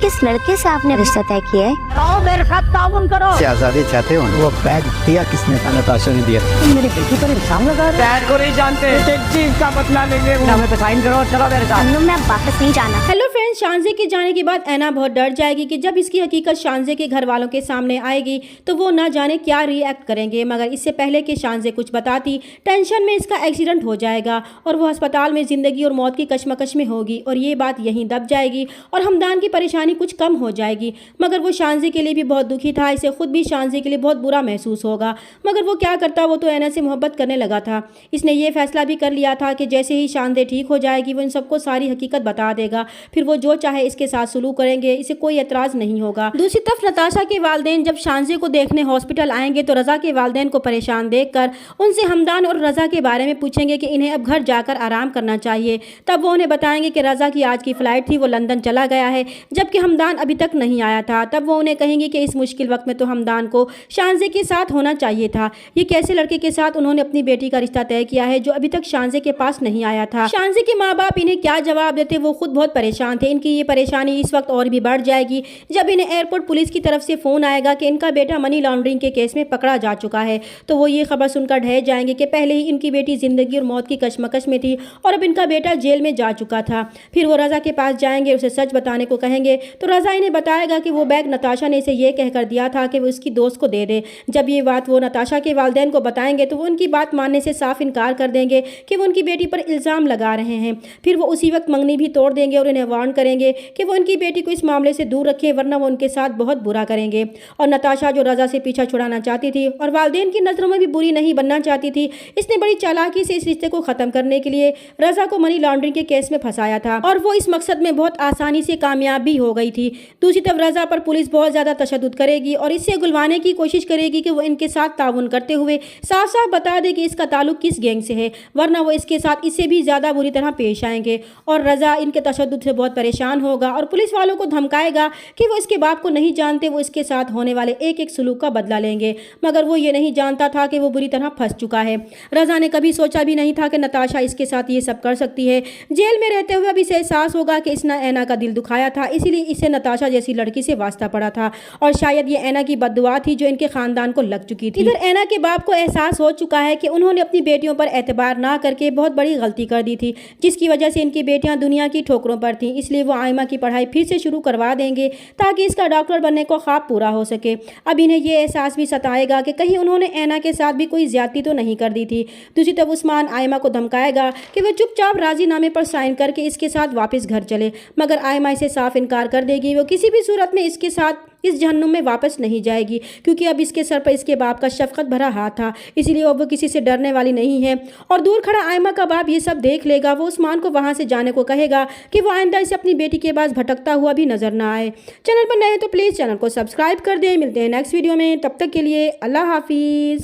किस लड़के से आपने रिश्ता तय किया है? आओ मेरे साथ ताउन करो। आजादी चाहते हो? वो बैग दिया किसने? नताशा ने दिया। तुम मेरी बेटी पर इल्जाम लगा रहे हो। डैड को नहीं जानते, एक चीज का बदला लेंगे। हमें पे साइन करो, चलो मेरे साथ। अन्नू मैं अब वापस नहीं जाना। हेलो फ्रेंड्स, शानजे के जाने के बाद ऐना बहुत डर जाएगी कि जब इसकी हकीकत शानजे के घर वालों के सामने आएगी तो वो ना जाने क्या रिएक्ट करेंगे। मगर इससे पहले कि शानजे कुछ बताती, टेंशन में इसका एक्सीडेंट हो जाएगा और वो अस्पताल में ज़िंदगी और मौत की कशमकश में होगी और ये बात यहीं दब जाएगी और हमदान की परेशानी कुछ कम हो जाएगी। मगर वो शानजे के लिए भी बहुत दुखी था, इसे खुद भी शानजे के लिए बहुत बुरा महसूस होगा। मगर वो क्या करता, वो तो ऐना से मोहब्बत करने लगा था। इसने ये फैसला भी कर लिया था कि जैसे ही शानजे ठीक हो जाएगी वो इन सबको सारी हकीकत बता देगा, फिर वो जो चाहे इसके साथ सुलूक करेंगे, इसे कोई एतराज़ नहीं होगा। दूसरी तरफ नताशा के वालिदैन जब शानजे को देखने हॉस्पिटल आएंगे तो रज़ा के वालिदैन को परेशान देखकर उनसे हमदान और रज़ा के बारे में पूछेंगे कि इन्हें अब घर जाकर आराम करना चाहिए। तब वो उन्हें बताएंगे कि रज़ा की आज की फ़्लाइट थी, वो लंदन चला गया है, जबकि हमदान अभी तक नहीं आया था। तब वो उन्हें कहेंगे कि इस मुश्किल वक्त में तो हमदान को शानजे के साथ होना चाहिए था। ये कैसे लड़के के साथ उन्होंने अपनी बेटी का रिश्ता तय किया है जो अभी तक शानजे के पास नहीं आया था। शानजे के माँ बाप इन्हें क्या जवाब देते, वो खुद बहुत परेशान थे। इनकी ये परेशानी इस वक्त और भी बढ़ जाएगी जब इन्हें एयरपोर्ट पुलिस की तरफ से फ़ोन आएगा कि इनका बेटा मनी लॉन्ड्रिंग के केस में पकड़ा जा चुका है। तो वो ये खबर सुनकर ढह जाएंगे कि पहले ही इनकी बेटी ज़िंदगी और मौत की कशमकश में थी और अब इनका बेटा जेल में जा चुका था। फिर वो रज़ा के पास जाएंगे, उसे सच बताने को कहेंगे तो रज़ा इन्हें बताएगा कि वो बैग नताशा ने इसे ये कहकर दिया था कि वो उसकी दोस्त को दे दे। जब ये बात वो नताशा के वालिदैन को बताएंगे तो वो उनकी बात मानने से साफ इनकार कर देंगे कि वो उनकी बेटी पर इल्ज़ाम लगा रहे हैं। फिर वो उसी वक्त मंगनी भी तोड़ देंगे और इन्हें वार्न करेंगे कि वो उनकी बेटी को इस मामले से दूर रखें, वरना वो उनके साथ बहुत बुरा करेंगे। और नताशा जो रज़ा से पीछा छुड़ाना चाहती थी और वालिदैन की नज़रों में भी बुरी नहीं बनना चाहती थी, इसने बड़ी चालाकी से इस रिश्ते को ख़त्म करने के लिए रज़ा को मनी लॉन्ड्रिंग के केस में फंसाया था और वो इस मकसद में बहुत आसानी से कामयाब भी हो गई थी। दूसरी तरफ रज़ा पर पुलिस बहुत ज़्यादा तशद्दुद करेगी और इससे गुलवाने की कोशिश करेगी कि वो इनके साथ ताउन करते हुए साफ साफ बता दे कि इसका ताल्लुक किस गैंग से है, वरना वो इसके साथ इससे भी ज़्यादा बुरी तरह पेश आएंगे। और रज़ा इनके तशद्दुद से बहुत परेशान होगा और पुलिस वालों को धमकाएगा कि वो इसके बाप को नहीं जानते, वो इसके साथ होने वाले एक एक सलूक का बदला लेंगे। मगर वो ये नहीं जानता था कि वो बुरी तरह फंस चुका है। रज़ा ने कभी सोचा भी नहीं था कि नताशा इसके साथ ये सब कर सकती है। जेल में रहते हुए अब इसे एहसास होगा कि इसने ऐना का दिल दुखाया था, इसीलिए इसे नताशा जैसी लड़की से वास्ता पड़ा था और शायद ये ऐना की बद्दुआ थी जो इनके खानदान को लग चुकी थी। इधर ऐना के बाप को एहसास हो चुका है कि उन्होंने अपनी बेटियों पर एतबार ना करके बहुत बड़ी गलती कर दी थी, जिसकी वजह से इनकी बेटियां दुनिया की ठोकरों पर थीं। इसलिए वो आयमा की पढ़ाई फिर से शुरू करवा देंगे ताकि इसका डॉक्टर बनने को ख्वाब पूरा हो सके। अब इन्हें ये एहसास भी सताएगा कि कहीं उन्होंने ऐना के साथ भी कोई ज्यादती तो नहीं कर दी थी। दूसरी तरफ उस्मान आयमा को धमकाएगा कि वह चुपचाप राजीनामे पर साइन करके इसके साथ वापस घर चले, मगर आयमा इसे साफ इनकार कर देगी। वो किसी भी सूरत में इसके साथ इस जहन्नुम में वापस नहीं जाएगी, क्योंकि अब इसके सर पर इसके बाप का शफकत भरा हाथ था, इसीलिए अब वो किसी से डरने वाली नहीं है। और दूर खड़ा आयमा का बाप ये सब देख लेगा। वो उस्मान को वहाँ से जाने को कहेगा कि वो आइंदा इसे अपनी बेटी के पास भटकता हुआ भी नजर ना आए। चैनल पर नए तो प्लीज़ चैनल को सब्सक्राइब कर दे। मिलते हैं नेक्स्ट वीडियो में, तब तक के लिए अल्लाह हाफिज़।